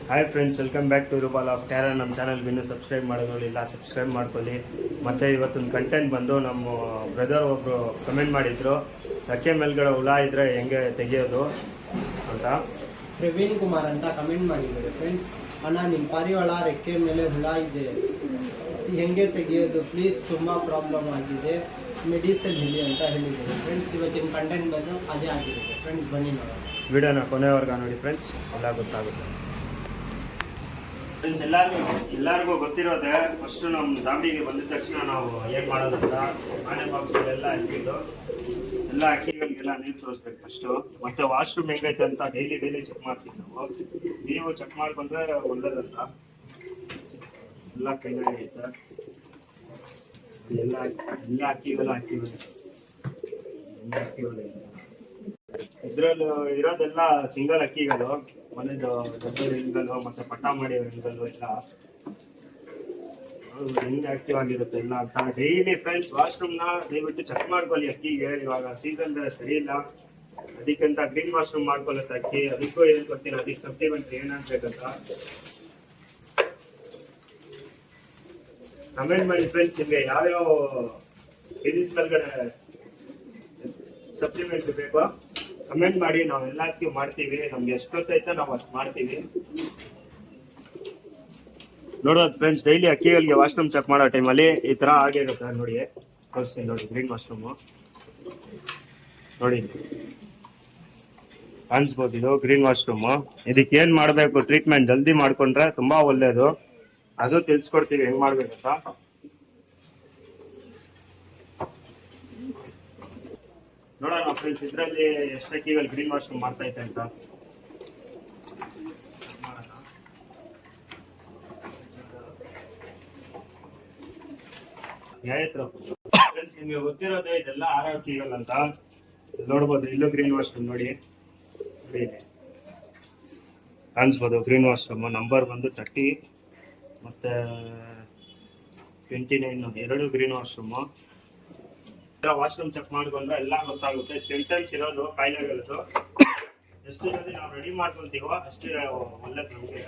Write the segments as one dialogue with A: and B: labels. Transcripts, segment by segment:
A: Hi friends, welcome back to Rupal of ಟ್ಯಾರ. ನಮ್ಮ ಚಾನಲ್ಗೆ ಇನ್ನೂ ಸಬ್ಸ್ಕ್ರೈಬ್ ಮಾಡೋದಿಲ್ಲ, ಸಬ್ಸ್ಕ್ರೈಬ್ ಮಾಡ್ಕೊಳ್ಳಿ. ಮತ್ತು ಇವತ್ತೊಂದು ಕಂಟೆಂಟ್ ಬಂದು ನಮ್ಮ ಬ್ರದರ್ ಒಬ್ಬರು ಕಮೆಂಟ್ ಮಾಡಿದ್ರು, ರೆಕ್ಕೆ ಮೇಲ್ಗಡೆ ಹುಳ ಇದ್ದರೆ ಹೆಂಗೆ ತೆಗೆಯೋದು ಅಂತ.
B: ಪ್ರವೀಣ್ ಕುಮಾರ್ ಅಂತ ಕಮೆಂಟ್ ಮಾಡಿದ್ದಾರೆ ಫ್ರೆಂಡ್ಸ್. ಅಣ್ಣ, ನಿಮ್ಮ ಪಾರಿವಾಳ ರೆಕ್ಕೆ ಮೇಲೆ ಹುಳ ಇದೆ, ಹೆಂಗೆ ತೆಗೆಯೋದು ಪ್ಲೀಸ್, ತುಂಬ ಪ್ರಾಬ್ಲಮ್ ಆಗಿದೆ, ಮೆಡಿಸಿನ್ ಹೇಳಿ ಅಂತ ಹೇಳಿದ್ದಾರೆ ಫ್ರೆಂಡ್ಸ್. ಇವತ್ತಿನ ಕಂಟೆಂಟ್ ಬಂದು ಅದೇ ಆಗಿರುತ್ತೆ ಫ್ರೆಂಡ್ಸ್. ಬನ್ನಿ ನೋಡೋಣ,
A: ವಿಡಿಯೋನ ಕೊನೆವರೆಗೆ ನೋಡಿ ಫ್ರೆಂಡ್ಸ್, ಎಲ್ಲ ಗೊತ್ತಾಗುತ್ತೆ ಫ್ರೆಂಡ್ಸ್. ಎಲ್ಲರಿಗೂ ಗೊತ್ತಿರೋದೆ, ಫಸ್ಟು ನಮ್ಮ ದಾವಣಿಗೆ ಬಂದಿದ ತಕ್ಷಣ ನಾವು ಏನು ಮಾಡೋದಂತ ಆನೆ ಬಾಕ್ಸಲ್ಲೆಲ್ಲ ಎಲ್ಲ ಅಕ್ಕಿಗಳಿಗೆಲ್ಲ ನೀರು ತೋರಿಸ್ಬೇಕು ಫಸ್ಟು. ಮತ್ತು ವಾಶ್ರೂಮ್ ಹೆಂಗೈತೆ ಅಂತ ಡೈಲಿ ಚೆಕ್ ಮಾಡ್ತೀವಿ ನಾವು. ನೀವು ಚೆಕ್ ಮಾಡ್ಕೊಂಡ್ರೆ ಒಳ್ಳೇದಂತ. ಎಲ್ಲ ಕ್ಲೀನಾಗಿ ಐತೆ, ಎಲ್ಲ ಅಕ್ಕಿಗಳು ಹಾಕಿರೋದು. ಇದ್ರಲ್ಲಿ ಇರೋದೆಲ್ಲ ಸಿಂಗಲ್ ಅಕ್ಕಿಗಳು, ಮನೆದು ದೊಡ್ಡ ಹೆಣ್ಗಲ್ಲು ಮತ್ತೆ ಪಟ್ಟ ಮಾಡಿ ಹೆಣ್ಗಲ್ಲು ಎಲ್ಲ ಹೆಂಗೆ ಆಕ್ಟಿವ್ ಆಗಿರುತ್ತೆ ಎಲ್ಲ ಅಂತ. ಡೈಲಿ ಫ್ರೆಂಡ್ಸ್ ವಾಶ್ರೂಮ್ನ ದಯವಿಟ್ಟು ಚೆಕ್ ಮಾಡ್ಕೊಳ್ಳಿ. ಅಕ್ಕಿಗೆ ಇವಾಗ ಸೀಸನ್ ಸರಿ ಇಲ್ಲ, ಅದಕ್ಕಂತ ಗ್ರೀನ್ ವಾಶ್ರೂಮ್ ಮಾಡ್ಕೊಳ್ಳುತ್ತೆ ಅಕ್ಕಿ. ಅದಕ್ಕೂ ಏನು ಗೊತ್ತಿಲ್ಲ, ಅದಕ್ಕೆ ಸಪ್ಲಿಮೆಂಟ್ ಏನಾಗ್ಬೇಕಂತ ಕಮೆಂಟ್ ಮಾಡಿ ಫ್ರೆಂಡ್ಸ್. ನಿಮಗೆ ಯಾವ್ಯಾವ ಬಿಸಿನೆಸ್ ಮೇಲ್ಗಡೆ ಸಪ್ಲಿಮೆಂಟ್ ಬೇಕು ಕಮೆಂಟ್ ಮಾಡಿ, ನಾವು ಎಲ್ಲದಕ್ಕೂ ಮಾಡ್ತೀವಿ. ನಮ್ಗೆ ಎಷ್ಟೊತ್ತೈತೆ ನಾವು ಅಷ್ಟು ಮಾಡ್ತೀವಿ. ನೋಡೋದು ಫ್ರೆಂಡ್ಸ್, ಡೈಲಿ ಅಕ್ಕಿಗಳಿಗೆ ವಾಶ್ರೂಮ್ ಚೆಕ್ ಮಾಡೋ ಟೈಮಲ್ಲಿ ಈ ಥರ ಆಗಿರುತ್ತೆ ನೋಡಿ. ತೋರಿಸ್ತೀನಿ ನೋಡಿ, ಗ್ರೀನ್ ವಾಶ್ರೂಮು ನೋಡಿ, ಕಾಣಿಸ್ಬೋದು. ಇದು ಗ್ರೀನ್ ವಾಶ್ರೂಮು. ಇದಕ್ಕೆ ಏನು ಮಾಡಬೇಕು, ಟ್ರೀಟ್ಮೆಂಟ್ ಜಲ್ದಿ ಮಾಡ್ಕೊಂಡ್ರೆ ತುಂಬಾ ಒಳ್ಳೇದು. ಅದು ತಿಳಿಸ್ಕೊಡ್ತೀವಿ ಹೆಂಗ್ ಮಾಡ್ಬೇಕಂತ. ನೋಡೋಣ ಫ್ರೆಂಡ್ಸ್, ಇದರಲ್ಲಿ ಎಷ್ಟು ಅಕ್ಕಿಗಳು ಗ್ರೀನ್ ವಾಶ್ರೂಮ್ ಮಾಡ್ತಾ ಐತೆ ಅಂತ. ಫ್ರೆಂಡ್ಸ್, ನಿಮ್ಗೆ ಗೊತ್ತಿರೋದು ಇದೆಲ್ಲ ಅಕ್ಕಿಗಳು ಅಂತ ನೋಡ್ಬೋದು. ಇಲ್ಲೂ ಗ್ರೀನ್ ವಾಶ್ರೂಮ್ ನೋಡಿ, ಕಾಣಿಸ್ಬೋದು. ಗ್ರೀನ್ ವಾಶ್ರೂಮ್ ನಂಬರ್ ಬಂದು 30 ಮತ್ತೆ 29, ಎರಡು ಗ್ರೀನ್ ವಾಶ್ರೂಮು. ವಾಶ್ರೂಮ್ ಚೆಕ್ ಮಾಡ್ಕೊಂಡ್ರೆ ಎಲ್ಲ ಗೊತ್ತಾಗುತ್ತೆ. ಸಿಂಟಮ್ಸ್ ಇರೋದು ಕಾಯಿಲೆಗಳದ್ದು ಎಷ್ಟು ಜಲ್ದಿ ನಾವು ರೆಡಿ ಮಾಡ್ಕೊಂತೀವೋ ಅಷ್ಟೇ ಒಳ್ಳೇದು ನಮಗೆ.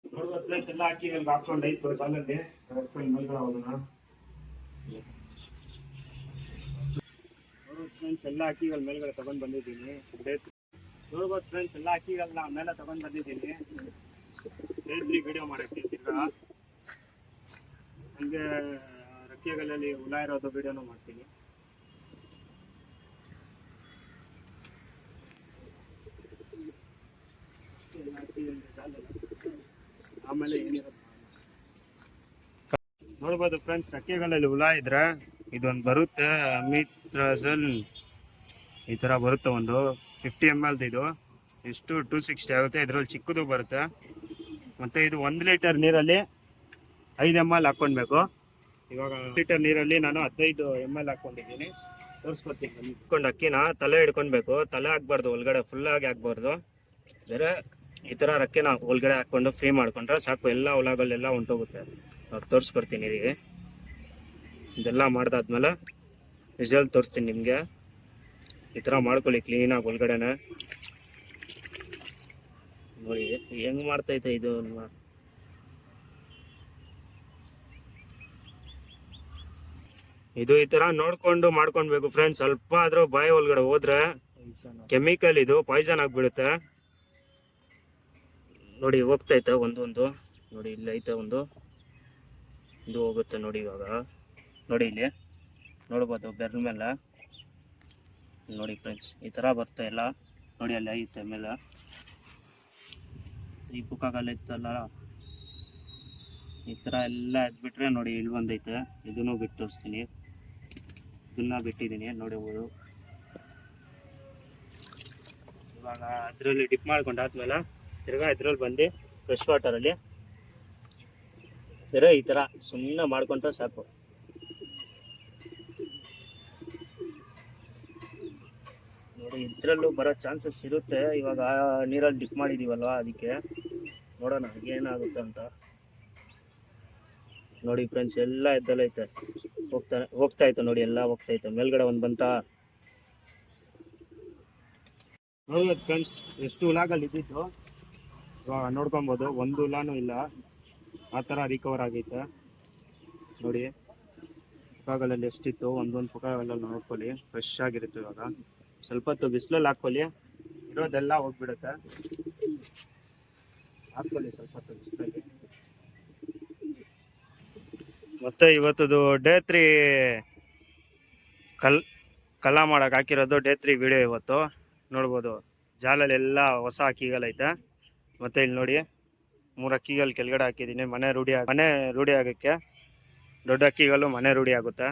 A: ನೋಡ್ಬೋದು ಫ್ರೆಂಡ್ಸ್, ಎಲ್ಲ ಅಕ್ಕಿಗಳಿಗೆ ಹಾಕೊಂಡೈತು ಚಾಲಲ್ಲಿ ಮೇಲ್ಗಡೆ ಹೋಗೋಣ. ನೋಡ್ಬೋದು ಫ್ರೆಂಡ್ಸ್, ಎಲ್ಲ ಅಕ್ಕಿಗಳ ಮೇಲ್ಗಡೆ ತಗೊಂಡ್ ಬಂದಿದ್ದೀನಿ. ನೋಡ್ಬೋದು ಫ್ರೆಂಡ್ಸ್, ಎಲ್ಲ ಅಕ್ಕಿಗಳನ್ನ ಮೇಲೆ ತಗೊಂಡ್ ಬಂದಿದ್ದೀನಿ. ಡೈಲಿ ವಿಡಿಯೋ ಮಾಡಕ್ಕೆ ತಿರ್ಗಾ ಹಂಗೆ ರೆಕ್ಕೆಗಳಲ್ಲಿ ಹುಳ ಇರೋದು ವಿಡಿಯೋನು ಮಾಡ್ತೀನಿ. ಆಮೇಲೆ ಏನಿರೋದು ನೋಡ್ಬೋದು ಫ್ರೆಂಡ್ಸ್. ರೆಕ್ಕೆಗಳಲ್ಲಿ ಹುಳ ಇದ್ರೆ ಇದೊಂದು ಬರುತ್ತೆ, ಅಮಿಟ್ರಾಜಲ್ ಈ ಥರ ಬರುತ್ತೆ. ಒಂದು 50 ml ಇದು ಎಷ್ಟು 260 ಆಗುತ್ತೆ. ಇದರಲ್ಲಿ ಚಿಕ್ಕದು ಬರುತ್ತೆ. ಮತ್ತು ಇದು 1 ಲೀಟರ್ ನೀರಲ್ಲಿ 5 ml ಹಾಕ್ಕೊಳ್ಬೇಕು. ಇವಾಗ ಲೀಟರ್ ನೀರಲ್ಲಿ ನಾನು 15 ml ಹಾಕ್ಕೊಂಡಿದ್ದೀನಿ. ತೋರಿಸ್ಕೊತೀನಿ. ಇಟ್ಕೊಂಡು ಅಕ್ಕಿನ ತಲೆ ಹಿಡ್ಕೊಳ್ಬೇಕು, ತಲೆ ಹಾಕ್ಬಾರ್ದು, ಒಳಗಡೆ ಫುಲ್ಲಾಗಿ ಹಾಕ್ಬಾರ್ದು. ಬೇರೆ ಈ ಥರ ರೆಕ್ಕೆನ ಒಳಗಡೆ ಹಾಕ್ಕೊಂಡು ಫ್ರೀ ಮಾಡ್ಕೊಂಡ್ರೆ ಸಾಕು, ಎಲ್ಲ ಹುಳಗಳೆಲ್ಲ ಹೊಂಟೋಗುತ್ತೆ. ತೋರಿಸ್ಕೊಡ್ತೀನಿ ಇದೀಗ. ಇದೆಲ್ಲ ಮಾಡ್ದಾದ್ಮೇಲೆ ರಿಸಲ್ಟ್ ತೋರಿಸ್ತೀನಿ ನಿಮಗೆ. ಈ ಥರ ಮಾಡ್ಕೊಳ್ಳಿ ಕ್ಲೀನಾಗಿ ಒಳಗಡೆನೆ. ನೋಡಿ ಹೆಂಗೆ ಮಾಡ್ತೈತೆ ಇದು. ಇದು ಈ ತರ ನೋಡ್ಕೊಂಡು ಮಾಡ್ಕೊಳ್ಬೇಕು ಫ್ರೆಂಡ್ಸ್. ಸ್ವಲ್ಪ ಆದ್ರೂ ಬಾಯಿ ಒಳಗಡೆ ಹೋದ್ರೆ ಕೆಮಿಕಲ್, ಇದು ಪಾಯ್ಸನ್ ಆಗ್ಬಿಡುತ್ತೆ. ನೋಡಿ ಹೋಗ್ತೈತೆ ಒಂದೊಂದು. ನೋಡಿ ಇಲ್ಲಿ ಐತೆ ಒಂದು, ಇದು ಹೋಗುತ್ತೆ ನೋಡಿ. ಇವಾಗ ನೋಡಿ ಇಲ್ಲಿ ನೋಡ್ಬೋದು ಬೆರ್ರ ಮೇಲೆ ನೋಡಿ ಫ್ರೆಂಡ್ಸ್, ಈ ತರ ಬರುತ್ತೆ ಎಲ್ಲ. ನೋಡಿ ಅಲ್ಲಿ ಐತೆ ಮೇಲೆ, ಈ ಪುಕ್ಕಾಗಲ್ಲ ಇತ್ತಲ್ಲ, ಈ ತರ ಎಲ್ಲ ಎದ್ಬಿಟ್ರೆ ನೋಡಿ ಇಲ್ಲಿ ಬಂದೈತೆ. ಇದನ್ನು ಬಿಟ್ಟು ತೋರಿಸ್ತೀನಿ. ಇದನ್ನ ಬಿಟ್ಟಿದ್ದೀನಿ ನೋಡಬಹುದು. ಇವಾಗ ಅದರಲ್ಲಿ ಡಿಪ್ ಮಾಡ್ಕೊಂಡಾದ್ಮೇಲೆ ತಿರ್ಗಾ ಇದ್ರಲ್ಲಿ ಬಂದು ಫ್ರೆಶ್ ವಾಟರಲ್ಲಿ ಈ ಥರ ಸುಮ್ಮನೆ ಮಾಡ್ಕೊಂಡ್ರೆ ಸಾಕು. ನೋಡಿ ಇದ್ರಲ್ಲೂ ಬರೋ ಚಾನ್ಸಸ್ ಇರುತ್ತೆ. ಇವಾಗ ನೀರಲ್ಲಿ ಡಿಪ್ ಮಾಡಿದೀವಲ್ವ, ಅದಕ್ಕೆ ನೋಡೋಣ ಏನಾಗುತ್ತೆ ಅಂತ. ನೋಡಿ ಫ್ರೆಂಡ್ಸ್, ಎಲ್ಲ ಎದ್ದಲೈತೆ, ಹೋಗ್ತಾ ಇತ್ತು ನೋಡಿ, ಎಲ್ಲ ಹೋಗ್ತಾ ಇತ್ತು. ಮೇಲ್ಗಡೆ ಒಂದು ಬಂತ. ನೋಡಿ ಫ್ರೆಂಡ್ಸ್, ಎಷ್ಟು ಹುಳಗಳು ಇದ್ದಿತ್ತು ಇವಾಗ ನೋಡ್ಕೊಬೋದು ಒಂದು ಹುಳನೂ ಇಲ್ಲ, ಆ ಥರ ರಿಕವರ್ ಆಗೈತೆ ನೋಡಿ. ಪುಕ್ಕಗಳಲ್ಲಿ ಎಷ್ಟಿತ್ತು ಒಂದೊಂದು ಪುಕ್ಕಗಳಲ್ಲಿ ನೋಡ್ಕೊಳ್ಳಿ, ಫ್ರೆಶ್ ಆಗಿರುತ್ತೆ. ಇವಾಗ ಸ್ವಲ್ಪ ಹೊತ್ತು ಬಿಸಿಲಲ್ಲಿ ಹಾಕ್ಕೊಳ್ಳಿ, ಇರೋದೆಲ್ಲ ಹೋಗ್ಬಿಡುತ್ತೆ. ಹಾಕ್ಕೊಳ್ಳಿ ಸ್ವಲ್ಪ ಹೊತ್ತು ಬಿಸಿಲಲ್ಲಿ. ಮತ್ತೆ ಇವತ್ತದು ಡೇ 3 ಕಲ್ಲ ಮಾಡಕ್ ಹಾಕಿರೋದು ಡೇ 3 ವಿಡಿಯೋ ಇವತ್ತು ನೋಡ್ಬೋದು. ಜಾಲಲ್ಲಿ ಎಲ್ಲ ಹೊಸ ಅಕ್ಕಿಗಳೈತೆ. ಮತ್ತೆ ಇಲ್ಲಿ ನೋಡಿ 3 ಅಕ್ಕಿಗಳು ಕೆಳಗಡೆ ಹಾಕಿದ್ದೀನಿ, ಮನೆ ರೂಢಿ ಆಗಕ್ಕೆ. ದೊಡ್ಡ ಅಕ್ಕಿಗಳು ಮನೆ ರೂಢಿ ಆಗುತ್ತೆ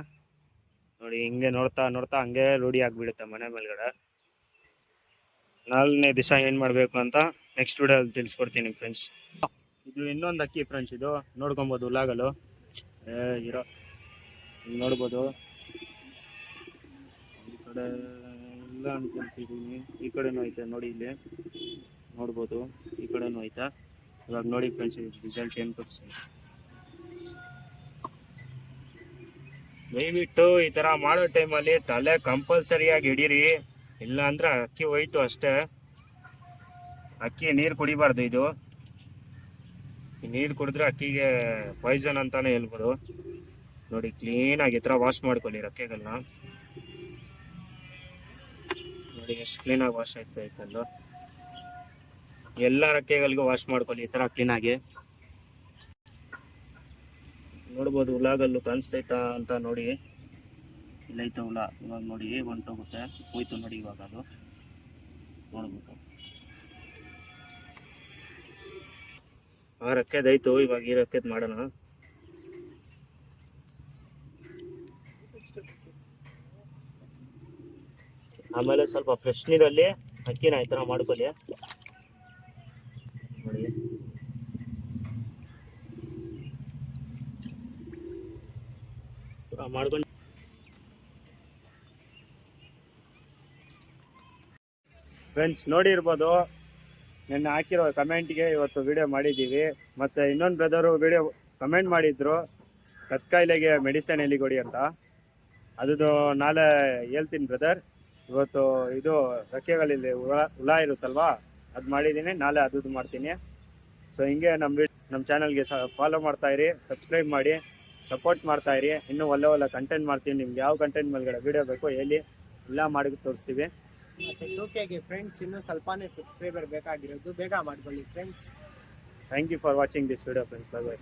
A: ನೋಡಿ. ಹಿಂಗೆ ನೋಡ್ತಾ ನೋಡ್ತಾ ಹಂಗೆ ರೂಢಿ ಆಗ್ಬಿಡುತ್ತೆ ಮನೆ ಮೇಲ್ಗಡೆ. 4ನೇ ದಿವಸ ಏನ್ ಮಾಡ್ಬೇಕು ಅಂತ ನೆಕ್ಸ್ಟ್ ವಿಡಿಯೋದಲ್ಲಿ ತಿಳಿಸ್ಕೊಡ್ತೀನಿ ಫ್ರೆಂಡ್ಸ್. ಇದು ಇನ್ನೊಂದು ಅಕ್ಕಿ ಫ್ರೆಂಡ್ಸ್, ಇದು ನೋಡ್ಕೊಬೋದು ಹುಳಗಳು ಇರೋ ನೋಡ್ಬೋದು. ಈ ಕಡೆ ಎಲ್ಲ ಅನ್ಕೊಂತಿದ್ದೀನಿ, ಈ ಕಡೆನೂ ಐತೆ ನೋಡಿ, ಇಲ್ಲಿ ನೋಡ್ಬೋದು, ಈ ಕಡೆನೂ ಐತೆ. ಇವಾಗ ನೋಡಿ ಫ್ರೆಂಡ್ಸ್ ರಿಸಲ್ಟ್ ಏನು ತೋರಿಸ್ತೀನಿ. ದಯವಿಟ್ಟು ಈ ತರ ಮಾಡೋ ಟೈಮಲ್ಲಿ ತಲೆ ಕಂಪಲ್ಸರಿಯಾಗಿ ಹಿಡೀರಿ, ಇಲ್ಲ ಅಂದ್ರೆ ಅಕ್ಕಿ ಹೋಯ್ತು ಅಷ್ಟೇ. ಅಕ್ಕಿ ನೀರು ಕುಡಿಬಾರ್ದು. ಇದು ನೀರು ಕುಡಿದ್ರೆ ಅಕ್ಕಿಗೆ ಪಾಯ್ಸನ್ ಅಂತಾನೆ ಹೇಳ್ಬೋದು. ನೋಡಿ ಕ್ಲೀನಾಗಿ ಈ ಥರ ವಾಶ್ ಮಾಡ್ಕೊಳ್ಳಿ ರೆಕ್ಕೆಗಳನ್ನ. ನೋಡಿ ಎಷ್ಟು ಕ್ಲೀನಾಗಿ ವಾಶ್ ಆಯ್ತಲ್ಲ. ಎಲ್ಲ ರೆಕ್ಕೆಗಳಿಗೂ ವಾಶ್ ಮಾಡ್ಕೊಳ್ಳಿ ಈ ಥರ ಕ್ಲೀನಾಗಿ. ನೋಡ್ಬೋದು ಹುಳಗಳು ಕಾಣಿಸ್ತೈತಾ ಅಂತ ನೋಡಿ. ಇಲ್ಲೈತೆ ಹುಳ, ಇವಾಗ ನೋಡಿ ಹೊಂಟೋಗುತ್ತೆ, ಹೋಯ್ತು ನೋಡಿ ಇವಾಗ ಅದು ನೋಡ್ಬೇಕು. ಆ ರೆಕ್ಕೆದೈತು, ಇವಾಗ ಈ ರೆಕ್ಕೆದ್ ಮಾಡೋಣ. ಆಮೇಲೆ ಸ್ವಲ್ಪ ಫ್ರೆಶ್ ನೀರಲ್ಲಿ ಅಕ್ಕಿನ ಈ ಥರ ಮಾಡ್ಕೊಳ್ಳಿ ನೋಡಿ. ಮಾಡ್ಕೊಂಡು ಫ್ರೆಂಡ್ಸ್ ನೋಡಿರ್ಬೋದು, ನಿನ್ನೆ ಹಾಕಿರೋ ಕಮೆಂಟ್ಗೆ ಇವತ್ತು ವಿಡಿಯೋ ಮಾಡಿದ್ದೀವಿ. ಮತ್ತು ಇನ್ನೊಂದು ಬ್ರದರು ವಿಡಿಯೋ ಕಮೆಂಟ್ ಮಾಡಿದ್ರು ಕತ್ಕಾಯಿಲೆಗೆ ಮೆಡಿಸಿನ್ ಎಲ್ಲಿ ಕೊಡಿ ಅಂತ. ಅದು ನಾಳೆ ಹೇಳ್ತೀನಿ ಬ್ರದರ್. ಇವತ್ತು ಇದು ರೆಕ್ಕೆಗಳಲ್ಲಿ ಹುಳ ಇರುತ್ತಲ್ವಾ, ಅದು ಮಾಡಿದ್ದೀನಿ, ನಾಳೆ ಅದು ಮಾಡ್ತೀನಿ. ಸೊ ಹಿಂಗೆ ನಮ್ಮ ಚಾನಲ್ಗೆ ಫಾಲೋ ಮಾಡ್ತಾಯಿರಿ, ಸಬ್ಸ್ಕ್ರೈಬ್ ಮಾಡಿ, ಸಪೋರ್ಟ್ ಮಾಡ್ತಾಯಿರಿ. ಇನ್ನೂ ಒಳ್ಳೆ ಕಂಟೆಂಟ್ ಮಾಡ್ತೀನಿ. ನಿಮ್ಗೆ ಯಾವ ಕಂಟೆಂಟ್ ಮೇಲ್ಗಡೆ ವಿಡಿಯೋ ಬೇಕೋ ಹೇಳಿ, ಎಲ್ಲ ಮಾಡಿ ತೋರಿಸ್ತೀವಿ.
B: ಮತ್ತೆ ಟೂಕೆಗೆ ಫ್ರೆಂಡ್ಸ್ ಇನ್ನೂ ಸ್ವಲ್ಪನೇ ಸಬ್ಸ್ಕ್ರೈಬರ್ ಬೇಕಾಗಿರೋದು, ಬೇಗ ಮಾಡ್ಕೊಳ್ಳಿ friends.
A: Thank you for watching this video friends. Bye by.